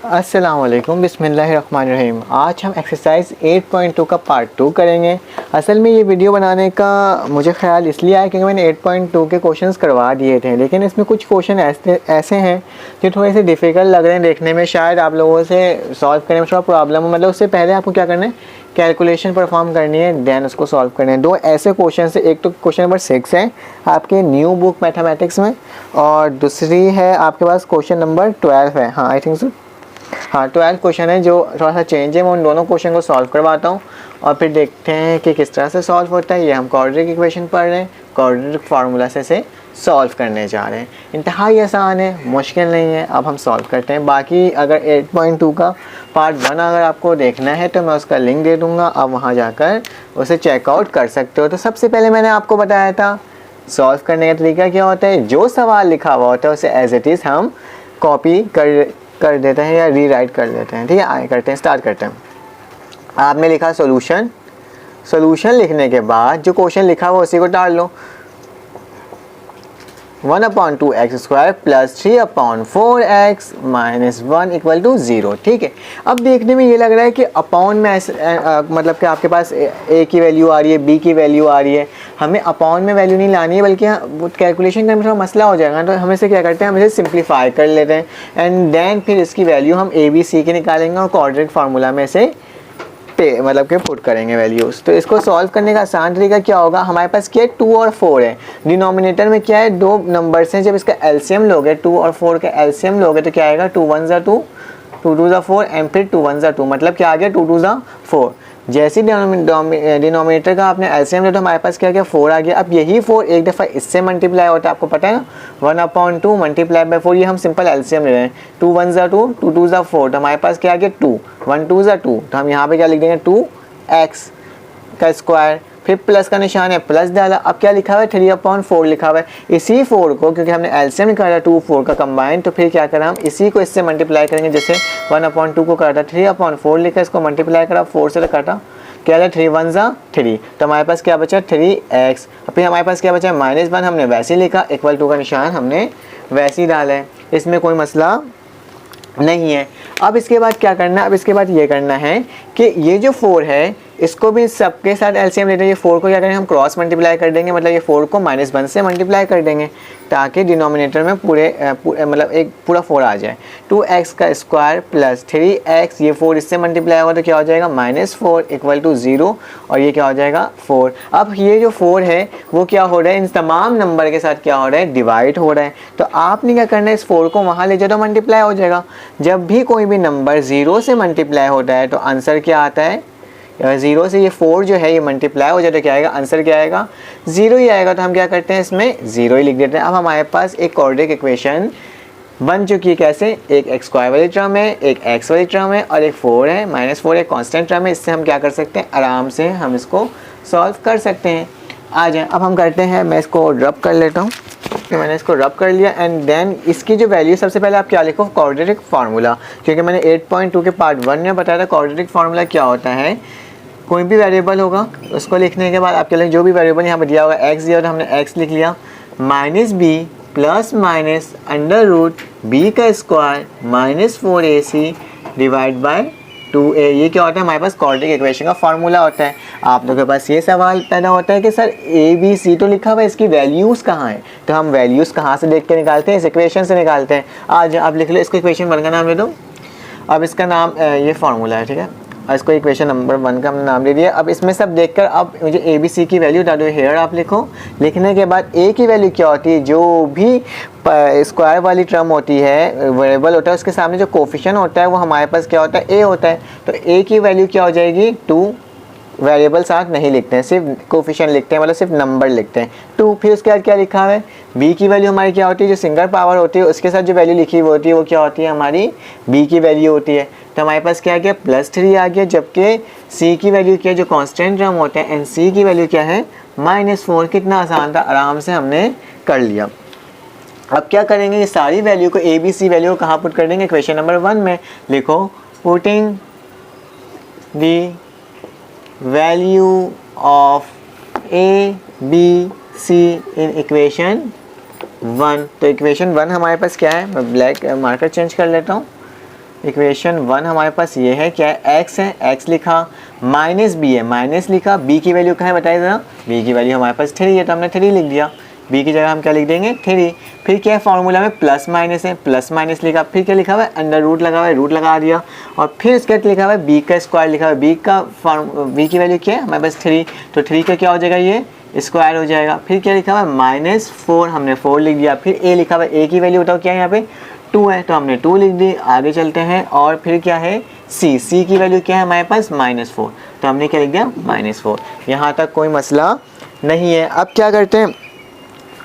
अस्सलामुअलैकुम बिस्मिल्लाहिर्रहमानिर्रहीम। आज हम एक्सरसाइज 8.2 का पार्ट 2 करेंगे। असल में ये वीडियो बनाने का मुझे ख्याल इसलिए आया क्योंकि मैंने 8.2 के क्वेश्चंस करवा दिए थे, लेकिन इसमें कुछ क्वेश्चन ऐसे हैं जो थोड़े से डिफ़िकल्ट लग रहे हैं देखने में, शायद आप लोगों से सॉल्व करने में थोड़ा प्रॉब्लम हो। मतलब उससे पहले आपको क्या करना है, कैलकुलेशन परफॉर्म करनी है, देन उसको सॉल्व करना है। दो ऐसे क्वेश्चन है, एक तो क्वेश्चन नंबर 6 है आपके न्यू बुक मैथमेटिक्स में, और दूसरी है आपके पास क्वेश्चन नंबर 12 है। हाँ आई थिंक सो, हाँ 12 क्वेश्चन है जो थोड़ा सा चेंज है। मैं उन दोनों क्वेश्चन को सॉल्व करवाता हूँ और फिर देखते हैं कि किस तरह से सॉल्व होता है। ये हम क्वाड्रेटिक इक्वेशन पढ़ रहे हैं, क्वाड्रेटिक फार्मूला से सॉल्व करने जा रहे हैं। इंतहाई आसान है, मुश्किल नहीं है। अब हम सॉल्व करते हैं। बाकी अगर 8.2 का पार्ट 1 अगर आपको देखना है तो मैं उसका लिंक दे दूँगा, आप वहाँ जाकर उसे चेकआउट कर सकते हो। तो सबसे पहले मैंने आपको बताया था सॉल्व करने का तरीका क्या होता है। जो सवाल लिखा हुआ होता है उसे एज इट इज़ हम कॉपी कर देते हैं या रीराइट कर देते हैं। ठीक है, आए करते हैं, स्टार्ट करते हैं। आपने लिखा सॉल्यूशन, सॉल्यूशन लिखने के बाद जो क्वेश्चन लिखा हुआ उसी को डाल लो। 1/2x² plus 3/4x minus 1 equal to 0। ठीक है, अब देखने में ये लग रहा है कि अपॉन में मतलब कि आपके पास a की वैल्यू आ रही है, b की वैल्यू आ रही है। हमें अपॉन में वैल्यू नहीं लानी है, बल्कि कैलकुलेशन करने में थोड़ा मसला हो जाएगा। तो हम इसे क्या करते हैं, हम इसे सिंप्लीफाई कर लेते हैं एंड देन फिर इसकी वैल्यू हम a b c की निकालेंगे और क्वाड्रेटिक फार्मूला में से मतलब कि पुट करेंगे वैल्यूज़। तो इसको सॉल्व करने का आसान तरीका क्या होगा, हमारे पास क्या है 2 और 4 है, डिनोमिनेटर में क्या है 2 नंबर्स हैं। जब इसका एलसीएम लोगे, 2 और 4 का एलसीएम लोगे तो क्या आएगा, 2 1 ज़ा 2, 2 2 ज़ा 4 एंड फिर 2 1 ज़ा 2, मतलब क्या आ गया 2 2 ज़ा 4। जैसे डिनोमिनेटर का आपने एलसीएम लिया तो हमारे पास क्या 4 आ गया। अब यही 4 एक दफ़ा इससे मल्टीप्लाई होता है, आपको पता है ना, 1/2 मल्टीप्लाई बाय 4। ये हम सिंपल एलसीएम ले रहे हैं, 2 1 ज़ा 2, 2 2 ज़ा 4, तो हमारे पास क्या आ गया 2, 1 2 ज़ा 2, तो हम यहाँ पे क्या लिख देंगे 2x का स्क्वायर, फिर प्लस का निशान है, प्लस डाला। अब क्या लिखा हुआ है 3/4 लिखा हुआ है। इसी 4 को, क्योंकि हमने एलसीएम निकाला 2 4 का कंबाइन, तो फिर क्या करा, हम इसी को इससे मल्टीप्लाई करेंगे। जैसे 1/2 को काटा, 3/4 लिखा, इसको मल्टीप्लाई करा 4 से काटा, क्या है 3 1 ज़ा 3, तो हमारे पास क्या बचा 3x। फिर हमारे पास क्या बचा -1, हमने वैसे ही लिखा, इक्वल टू का निशान हमने वैसे ही डाला है, इसमें कोई मसला नहीं है। अब इसके बाद क्या करना है, अब इसके बाद ये करना है कि ये जो 4 है इसको भी सबके साथ एलसीएम लेते हैं। ये 4 को क्या करेंगे, हम क्रॉस मल्टीप्लाई कर देंगे, मतलब ये 4 को -1 से मल्टीप्लाई कर देंगे ताकि डिनोमिनेटर में मतलब एक पूरा 4 आ जाए। 2x का स्क्वायर प्लस 3x, ये 4 इससे मल्टीप्लाई होगा तो क्या हो जाएगा -4 इक्वल टू 0, और ये क्या हो जाएगा 4। अब ये जो 4 है वो क्या हो रहा है, इन तमाम नंबर के साथ क्या हो रहा है, डिवाइड हो रहा है। तो आपने क्या करना है, इस 4 को वहाँ ले जाओ तो मल्टीप्लाई हो जाएगा। जब भी कोई भी नंबर 0 से मल्टीप्लाई होता है तो आंसर क्या आता है, 0 से ये 4 जो है ये मल्टीप्लाई हो जाए तो क्या आएगा, आंसर क्या आएगा 0 ही आएगा। तो हम क्या करते हैं, इसमें 0 ही लिख देते हैं। अब हमारे पास एक क्वाड्रेटिक इक्वेशन बन चुकी है। कैसे, एक x² वाली टर्म है, एक x वाली टर्म है और एक 4 है, -4 एक कांस्टेंट टर्म है। इससे हम क्या कर सकते हैं, आराम से हम इसको सॉल्व कर सकते हैं। आ जाए, अब हम करते हैं, मैं इसको रब कर लेता हूँ। तो मैंने इसको रब कर लिया एंड देन इसकी जो वैल्यू, सबसे पहले आप क्या लिखो, क्वाड्रेटिक फार्मूला, क्योंकि मैंने 8.2 के पार्ट 1 में बताया था क्वाड्रेटिक फार्मूला क्या होता है। कोई भी वेरिएबल होगा उसको लिखने के बाद आपके लिए जो भी वेरिएबल यहाँ पर दिया होगा, x दिया तो हमने x लिख लिया, -b प्लस माइनस √b का square -4ac divide by 2a। ये क्या होता है, हमारे पास क्वाड्रेटिक इक्वेशन का फार्मूला होता है। आप लोगों के पास ये सवाल पैदा होता है कि सर a b c तो लिखा हुआ है, इसकी वैल्यूज़ कहाँ हैं। तो हम वैल्यूज़ कहाँ से देख के निकालते हैं, इस इक्वेशन से निकालते हैं। आज आप लिख लो, इसको इक्वेशन 1 का नाम दे दो। अब इसका नाम ये फार्मूला है, ठीक है, और इसको इक्वेशन नंबर 1 का हमने नाम दे दिया। अब इसमें सब देखकर अब मुझे ए बी सी की वैल्यू डालो, हेयर आप लिखो। लिखने के बाद ए की वैल्यू क्या होती है, जो भी स्क्वायर वाली टर्म होती है, वेरिएबल होता है, उसके सामने जो कोफिशिएंट होता है वो हमारे पास क्या होता है, ए होता है। तो ए की वैल्यू क्या हो जाएगी 2, वेरिएबल साथ नहीं लिखते हैं, सिर्फ कोफिशिएंट लिखते हैं, मतलब सिर्फ नंबर लिखते हैं 2। फिर उसके बाद क्या लिखा है, b की वैल्यू हमारी क्या होती है, जो सिंगल पावर होती है उसके साथ जो वैल्यू लिखी हुई होती है वो क्या होती है, हमारी b की वैल्यू होती है। तो हमारे पास क्या आ गया, +3 आ गया, जबकि c की वैल्यू क्या है, जो कांस्टेंट टर्म होता है, एंड c की वैल्यू क्या है -4। कितना आसान था, आराम से हमने कर लिया। अब क्या करेंगे, ये सारी वैल्यू को a b c वैल्यू को कहाँ पुट कर देंगे, इक्वेशन नंबर 1 में लिखो, putting the value of a b c in equation 1। तो इक्वेशन 1 हमारे पास क्या है, मैं ब्लैक मार्कर चेंज कर लेता हूँ। इक्वेशन 1 हमारे पास ये है, क्या है, x है, x लिखा, माइनस b है, माइनस लिखा, b की वैल्यू कहाँ है बताइए ज़रा, b की वैल्यू हमारे पास 3 है तो हमने 3 लिख दिया, b की जगह हम क्या लिख देंगे 3। फिर क्या है फार्मूला में प्लस माइनस है, प्लस माइनस लिखा, फिर क्या लिखा हुआ है अंडर रूट लगा हुआ है, रूट लगा दिया, और फिर इसका लिखा हुआ है b का स्क्वायर लिखा हुआ है, b की वैल्यू क्या है हमारे पास 3, तो 3 का क्या हो जाएगा ये स्क्वायर हो जाएगा। फिर क्या लिखा हुआ है -4, हमने 4 लिख दिया। फिर a लिखा हुआ है, a की वैल्यू बताओ क्या है यहाँ पे 2 है तो हमने 2 लिख दी। आगे चलते हैं और फिर क्या है c की वैल्यू क्या है हमारे पास -4 तो हमने क्या लिख दिया -4। यहाँ तक कोई मसला नहीं है। अब क्या करते हैं,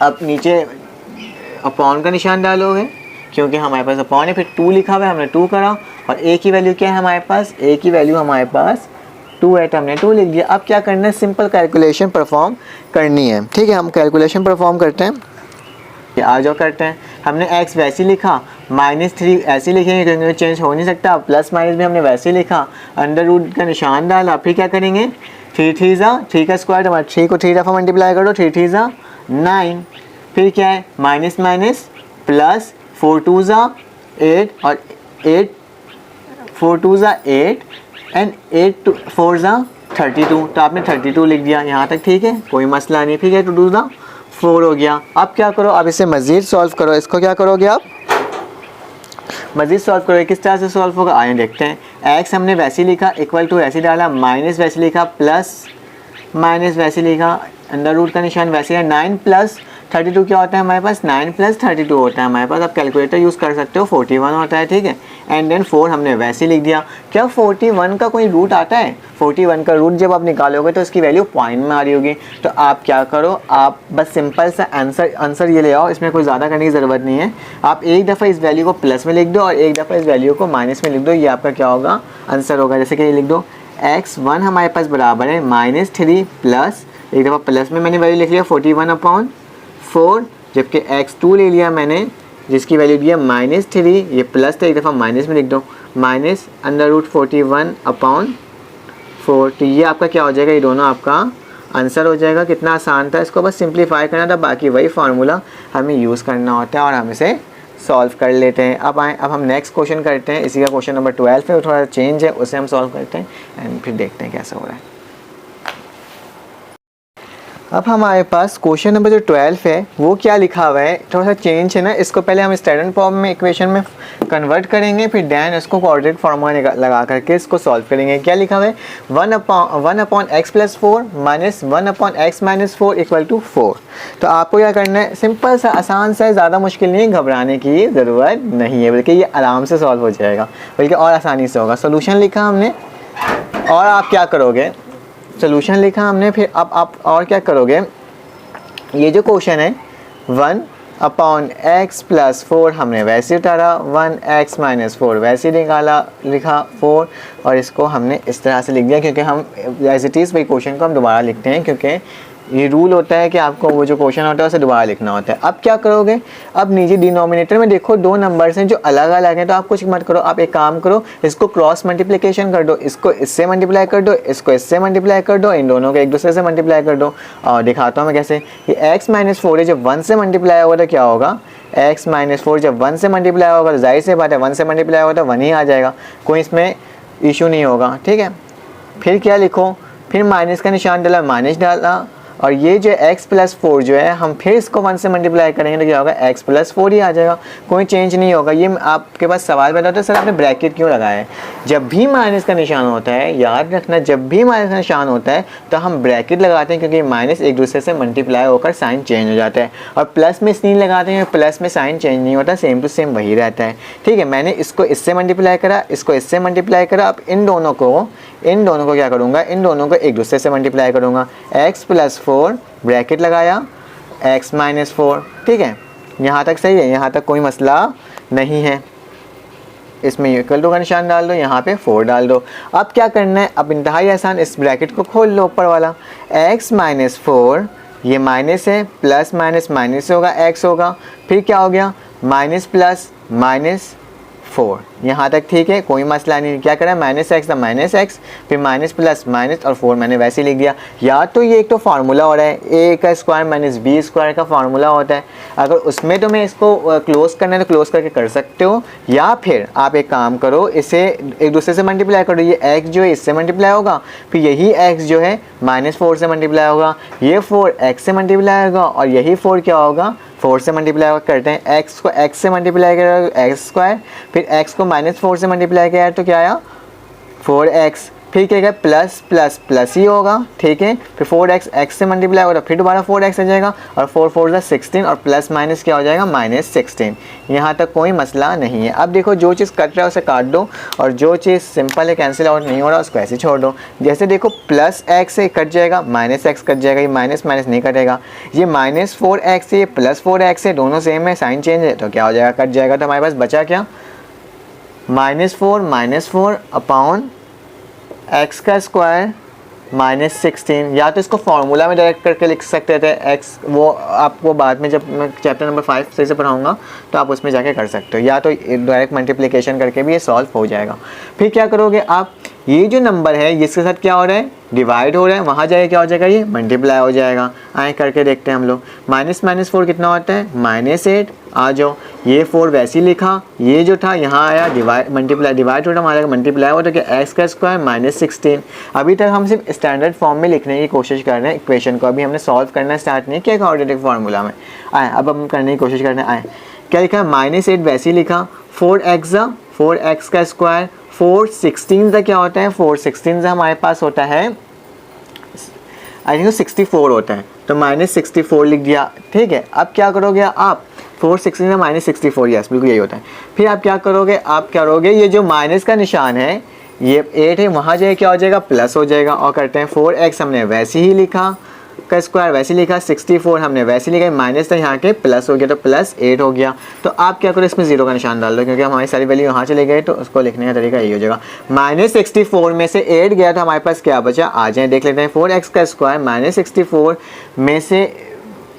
अब नीचे अपॉन का निशान डालोगे क्योंकि हमारे पास अपॉन है, फिर 2 लिखा हुआ है हमने 2 करा, और a की वैल्यू क्या है हमारे पास, a की वैल्यू हमारे पास 2 है तो हमने 2 लिख दिया। अब क्या करना है, सिंपल कैलकुलेशन परफॉर्म करनी है। ठीक है, हम कैलकुलेशन परफॉर्म करते हैं, आ जाओ करते हैं। हमने x वैसे लिखा, -3 ऐसे लिखेंगे क्योंकि चेंज हो नहीं सकता, प्लस माइनस भी हमने वैसे लिखा, अंडर रूट का निशान डाला। फिर क्या करेंगे 3 3 का स्क्वायर, हमारे 3 को 3 दफ़ा मल्टीप्लाई कर दो, 3 3 9। फिर क्या है माइनस माइनस प्लस 4 2 8 और 8 4 2 8 एंड 8 4 32 तो आपने 32 लिख दिया यहाँ तक। ठीक है, कोई मसला नहीं। फिर क्या 2 2 4 हो गया। अब क्या करो, अब इसे मज़ीद सॉल्व करो। इसको क्या करोगे आप, मज़ीद सॉल्व करोगे। किस तरह से सॉल्व होगा आइए देखते हैं। x हमने वैसे लिखा, इक्वल टू ऐसे डाला, माइनस वैसे लिखा, प्लस माइनस वैसे लिखा, अंडर रूट का निशान वैसे है। 9 प्लस 32 क्या होता है हमारे पास, 9 प्लस 32 होता है हमारे पास। आप कैलकुलेटर यूज़ कर सकते हो, 41 होता है। ठीक है, एंड देन 4 हमने वैसे लिख दिया। क्या 41 का कोई रूट आता है, 41 का रूट जब आप निकालोगे तो उसकी वैल्यू पॉइंट में आ रही होगी। तो आप क्या करो, आप बस सिंपल सा आंसर ये ले आओ, इसमें कोई ज़्यादा करने की ज़रूरत नहीं है। आप एक दफ़ा इस वैल्यू को प्लस में लिख दो और एक दफ़ा इस वैल्यू को माइनस में लिख दो, ये आपका क्या होगा आंसर होगा। जैसे कि ये लिख दो x1 हमारे पास बराबर है -3 प्लस, एक दफ़ा प्लस में मैंने वैल्यू लिख लिया 41/4, जबकि x2 ले लिया मैंने जिसकी वैल्यू दिया -3, ये प्लस था, एक दफ़ा माइनस में लिख दो, माइनस अंडर रूट 41/4। तो ये आपका क्या हो जाएगा, ये दोनों आपका आंसर हो जाएगा। कितना आसान था, इसको बस सिंप्लीफाई करना था, बाकी वही फार्मूला हमें यूज़ करना होता है और हम इसे सॉल्व कर लेते हैं। अब हम नेक्स्ट क्वेश्चन करते हैं। इसी का क्वेश्चन नंबर 12 है, वो थोड़ा चेंज है, उसे हम सॉल्व करते हैं एंड फिर देखते हैं कैसा हो रहा है। अब हमारे पास क्वेश्चन नंबर जो 12 है वो क्या लिखा हुआ है, थोड़ा सा चेंज है ना। इसको पहले हम स्टैंडर्ड फॉर्म में इक्वेशन में कन्वर्ट करेंगे, फिर देन इसको कोऑर्डिनेट फॉर्मूला लगा करके इसको सॉल्व करेंगे। क्या लिखा हुआ है 1/x+4 -1/x-4 = 4। तो आपको क्या करना है, सिंपल सा आसान सा है, ज़्यादा मुश्किल नहीं है, घबराने की ज़रूरत नहीं है, बल्कि ये आराम से सॉल्व हो जाएगा, बल्कि और आसानी से होगा। सोल्यूशन लिखा हमने और आप क्या करोगे, सोल्यूशन लिखा हमने, फिर अब आप और क्या करोगे, ये जो क्वेश्चन है 1/x+4 हमने वैसे उतारा, 1x-4 वैसे निकाला, लिखा 4 और इसको हमने इस तरह से लिख दिया क्योंकि हम एज इट इज़ वही क्वेश्चन को हम दोबारा लिखते हैं, क्योंकि ये रूल होता है कि आपको वो जो क्वेश्चन होता है उसे दोबारा लिखना होता है। अब क्या करोगे, अब नीचे डिनोमिनेटर में देखो 2 नंबर्स हैं जो अलग अलग हैं, तो आप कुछ मत करो, आप एक काम करो, इसको क्रॉस मल्टीप्लिकेशन कर दो, इसको इससे मल्टीप्लाई कर दो, इसको इससे मल्टीप्लाई कर दो, इन दोनों को एक दूसरे से मल्टीप्लाई कर दो। और दिखाता हूँ मैं कैसे। ये x-4 है, जब 1 से मल्टीप्लाई होगा तो क्या होगा, x-4 जब 1 से मल्टीप्लाई होगा तो जाहिर सी बात है 1 से मल्टीप्लाई होगा तो 1 ही आ जाएगा, कोई इसमें इशू नहीं होगा। ठीक है, फिर क्या लिखो, फिर माइनस का निशान डाला, माइनस डाला, और ये जो x+4 जो है हम फिर इसको 1 से मल्टीप्लाई करेंगे तो क्या होगा, x+4 ही आ जाएगा, कोई चेंज नहीं होगा। ये आपके पास सवाल पैदा होता है सर आपने ब्रैकेट क्यों लगाया है। जब भी माइनस का निशान होता है, याद रखना, जब भी माइनस का निशान होता है तो हम ब्रैकेट लगाते हैं, क्योंकि माइनस एक दूसरे से मल्टीप्लाई होकर साइन चेंज हो जाता है। और प्लस में इसलिए लगाते हैं, प्लस में साइन चेंज नहीं होता, सेम टू सेम वही रहता है। ठीक है, मैंने इसको इससे मल्टीप्लाई करा, इसको इससे मल्टीप्लाई करा, अब इन दोनों को क्या करूँगा, इन दोनों को एक दूसरे से मल्टीप्लाई करूँगा। x+4 ब्रैकेट लगाया, x-4। ठीक है, यहाँ तक सही है, यहाँ तक कोई मसला नहीं है। इसमें इक्वल टू का निशान डाल दो, यहाँ पे 4 डाल दो। अब क्या करना है, अब इंतहाई आसान, इस ब्रैकेट को खोल लो ऊपर वाला, x-4 ये माइनस है, प्लस माइनस माइनस होगा, x होगा, फिर क्या हो गया माइनस प्लस माइनस 4, यहाँ तक ठीक है, कोई मसला नहीं। क्या करा, माइनस एक्स था माइनस एक्स, फिर माइनस प्लस माइनस और 4 मैंने वैसे ही लिख दिया। या तो ये एक तो फार्मूला हो रहा है ए का स्क्वायर माइनस बी स्क्वायर का फार्मूला होता है, अगर उसमें तो मैं इसको क्लोज करना है तो क्लोज करके कर सकते हो, या फिर आप एक काम करो, इसे एक दूसरे से मल्टीप्लाई करो। ये एक्स जो है इससे मल्टीप्लाई होगा, फिर यही एक्स जो है -4 से मल्टीप्लाई होगा, ये 4 एक्स से मल्टीप्लाई होगा और यही 4 क्या होगा 4 से मल्टीप्लाई करते हैं। एक्स को एक्स से मल्टीप्लाई करेगा एक्स स्क्वायर, फिर एक्स को -4 से मल्टीप्लाई किया तो क्या आया 4x, फिर क्या प्लस प्लस प्लस ही होगा, ठीक है। फिर 4x एक्स से मल्टीप्लाई होगा, फिर दोबारा 4x आ जाएगा और 4 4 16 और प्लस माइनस क्या हो जाएगा -16। यहाँ तक कोई मसला नहीं है। अब देखो जो चीज़ कट रहा है उसे काट दो और जो चीज़ सिंपल है कैंसिल आउट नहीं हो रहा उसको ऐसे छोड़ दो। जैसे देखो प्लस एक्स से कट जाएगा, माइनस एक्स कट जाएगा, ये माइनस माइनस नहीं कटेगा, ये -4x से प्लस 4x है, दोनों सेम है, साइन चेंज है तो क्या हो जाएगा कट जाएगा। तो हमारे पास बचा क्या -4 अपॉन एक्स का स्क्वायर -16। या तो इसको फार्मूला में डायरेक्ट करके लिख सकते थे एक्स, वो आपको बाद में जब मैं चैप्टर नंबर 5 से पढ़ाऊंगा तो आप उसमें जाके कर सकते हो, या तो डायरेक्ट मल्टीप्लिकेशन करके भी ये सॉल्व हो जाएगा। फिर क्या करोगे आप, ये जो नंबर है इसके साथ क्या हो रहा है डिवाइड हो रहा है, वहाँ जाके क्या हो जाएगा ये मल्टीप्लाई हो जाएगा। आए करके देखते हैं हम लोग, -4 कितना होता है -8। आ जाओ, ये 4 वैसे ही लिखा, ये जो था यहाँ आया डिवाइड मल्टीप्लाई, डिवाइड होता हमारा मल्टीप्लाई होता है कि एक्स का स्क्वायर -16। अभी तक हम सिर्फ स्टैंडर्ड फॉर्म में लिखने की कोशिश कर रहे हैं इक्वेशन को, अभी हमने सॉल्व करना स्टार्ट नहीं किया क्वाड्रेटिक फार्मूला में। आए अब हम करने की कोशिश करते हैं। आए क्या लिखा -8 वैसे ही लिखा, 4x का स्क्वायर, 4 16 क्या होता है 4 16 हमारे पास होता है आई थिंक 64 होता है, तो -64 लिख दिया, ठीक है। अब क्या करोगे आप 4 16 -64, यस बिल्कुल यही होता है। फिर आप क्या करोगे, आप क्या करोगे ये जो माइनस का निशान है ये 8 है, वहाँ जाए क्या हो जाएगा प्लस हो जाएगा, और करते हैं 4x हमने वैसे ही लिखा का स्क्वायर वैसे लिखा, 64 हमने वैसे लिखा, माइनस था यहाँ के प्लस हो गया तो +8 हो गया। तो आप क्या करो इसमें 0 का निशान डाल दो, क्योंकि हमारी सारी वैल्यू यहाँ चले गए तो उसको लिखने का तरीका यही हो जाएगा। -64 में से 8 गया तो हमारे पास क्या बचा, आ जाए देख लेते हैं। 4x का स्क्वायर -64 में से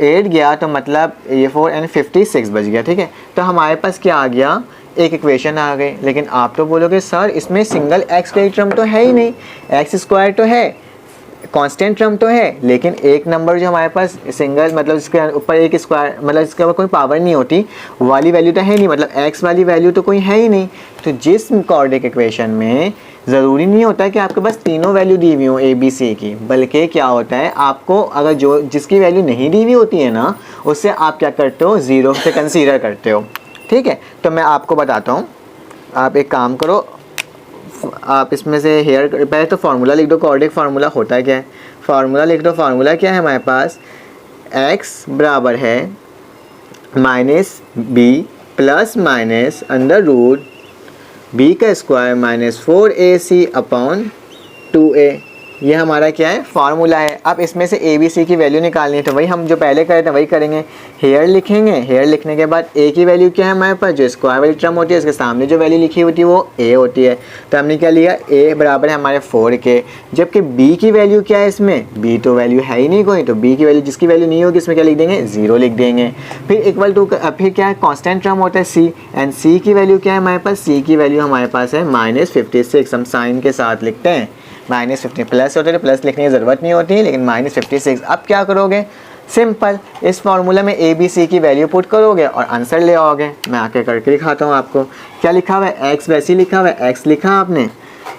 8 गया तो मतलब ये 4 यानी 56 बच गया, ठीक है। तो हमारे पास क्या आ गया, एक इक्वेशन आ गई। लेकिन आप तो बोलोगे सर इसमें सिंगल x का टर्म तो है ही नहीं, एक्स स्क्वायर तो है, कांस्टेंट टर्म तो है, लेकिन एक नंबर जो हमारे पास सिंगल मतलब इसके ऊपर एक स्क्वायर मतलब इसके ऊपर कोई पावर नहीं होती वाली वैल्यू तो है नहीं, मतलब x वाली वैल्यू तो कोई है ही नहीं। तो जिस क्वाड्रेटिक इक्वेशन में ज़रूरी नहीं होता है कि आपके पास तीनों वैल्यू दी हुई हो ए बी सी की, बल्कि क्या होता है आपको अगर जो जिसकी वैल्यू नहीं दी हुई होती है ना उससे आप क्या करते हो 0 से कंसीडर करते हो, ठीक है। तो मैं आपको बताता हूँ, आप एक काम करो, आप इसमें से हेयर पहले तो फार्मूला लिख दो, क्वाड्रेटिक फार्मूला होता है क्या है, फार्मूला लिख दो। फार्मूला क्या है हमारे पास, x बराबर है -b plus minus under root b का स्क्वायर -4ac अपॉन 2a, ये हमारा क्या है फार्मूला है। अब इसमें से a b c की वैल्यू निकालनी है, तो वही हम जो पहले करे थे वही करेंगे। हेयर लिखेंगे, हेयर लिखने के बाद a की वैल्यू क्या है हमारे पास, जो स्क्वायर वाली टर्म होती है उसके सामने जो वैल्यू लिखी होती है वो a होती है। तो हमने क्या लिया, a बराबर है हमारे 4 के, जबकि b की वैल्यू क्या है इसमें, b तो वैल्यू है ही नहीं कोई, तो b की वैल्यू जिसकी वैल्यू नहीं होगी इसमें क्या लिख देंगे 0 लिख देंगे। फिर इक्वल टू फिर क्या है कॉन्स्टेंट टर्म होता है c, एंड c की वैल्यू क्या है हमारे पास, c की वैल्यू हमारे पास है -56, हम साइन के साथ लिखते हैं -50, प्लस होते हैं प्लस लिखने की ज़रूरत नहीं होती, लेकिन -56। अब क्या करोगे, सिंपल इस फार्मूला में ए बी सी की वैल्यू पुट करोगे और आंसर ले आओगे। मैं आके करके दिखाता हूँ आपको। क्या लिखा हुआ है, x वैसे ही लिखा हुआ है, x लिखा आपने,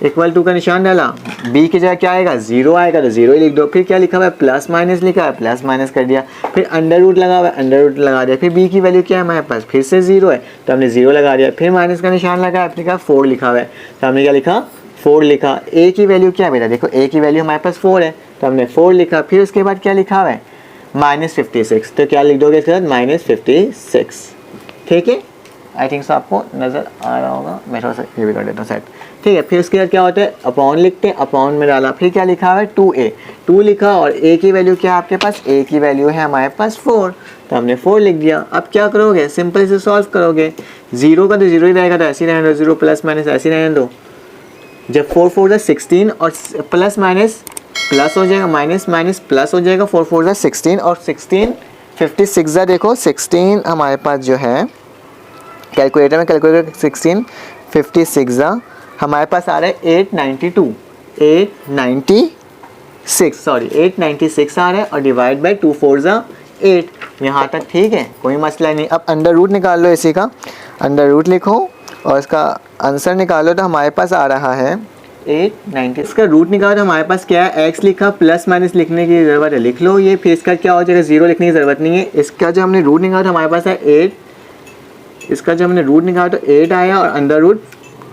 इक्वल टू का निशान डाला, b की जगह क्या आएगा 0 आएगा तो 0 ही लिख दो। फिर क्या लिखा हुआ है, प्लस माइनस लिखा है, प्लस माइनस कर दिया। फिर अंडर रूट लगा हुआ है, अंडर रूट लगा दिया। फिर b की वैल्यू क्या है हमारे पास, फिर से 0 है तो हमने 0 लगा दिया। फिर माइनस का निशान लगा, आपने कहा 4 लिखा हुआ है तो हमने क्या लिखा 4 लिखा। a की वैल्यू क्या है बेटा, देखो a की वैल्यू हमारे पास 4 है तो हमने 4 लिखा। फिर उसके बाद क्या लिखा हुआ है -56, तो क्या लिख दोगे इसके बाद -56, ठीक है। आई थिंक सो आपको नज़र आ रहा होगा, मैं थोड़ा सा ये भी कर देता हूँ सेट, ठीक है। फिर उसके बाद क्या होता है, अपॉन लिखते हैं, अपॉन में डाला। फिर क्या लिखा हुआ है 2a, 2 लिखा और a की वैल्यू क्या है आपके पास, a की वैल्यू है हमारे पास 4 तो हमने 4 लिख दिया। अब क्या करोगे, सिंपल इसे सॉल्व करोगे। 0 का तो 0 ही रहेगा तो ऐसे ही रहने दो, 0 प्लस माइनस ऐसे ही रहने दो। जब 4 4 जा 16 और प्लस माइनस प्लस हो जाएगा, माइनस माइनस प्लस हो जाएगा, 4 4 जा 16 और 16 56 जा देखो 16 हमारे पास जो है कैलकुलेटर में कैलकुलेटर 16 56 हमारे पास आ रहा है 896 आ रहा है और डिवाइड बाई 2 4 8 यहाँ तक ठीक है, कोई मसला नहीं। अब अंडर रूट निकाल लो इसी का, अंडर रूट लिखो और इसका आंसर निकालो तो हमारे पास आ रहा है 890। इसका रूट निकालो तो हमारे पास क्या है, x लिखा प्लस माइनस लिखने की ज़रूरत है, लिख लो ये, फिर इसका क्या हो जाएगा 0 लिखने की ज़रूरत नहीं है। इसका जो हमने रूट निकाला तो हमारे पास है 8, इसका जो हमने रूट निकाला तो 8 आया और अंडर रूट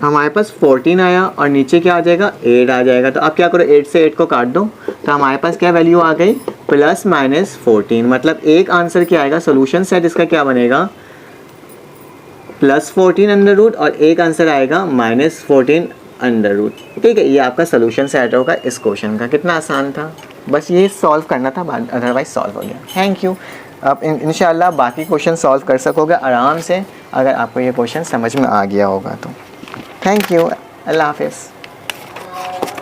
हमारे पास 14 आया और नीचे क्या आ जाएगा 8 आ जाएगा। तो आप क्या करो 8 से 8 को काट दो तो हमारे पास क्या वैल्यू आ गई प्लस माइनस 14। मतलब एक आंसर क्या आएगा, सोल्यूशन सेट इसका क्या बनेगा प्लस 14 अंडर रूट और एक आंसर आएगा माइनस 14 अंडर रूट। ठीक है, ये आपका सोल्यूशन सेट होगा इस क्वेश्चन का। कितना आसान था, बस ये सॉल्व करना था, अदरवाइज सॉल्व हो गया। Thank you. आप इंशाल्लाह बाकी क्वेश्चन सॉल्व कर सकोगे आराम से अगर आपको ये क्वेश्चन समझ में आ गया होगा तो। थैंक यू, अल्लाह हाफिज़।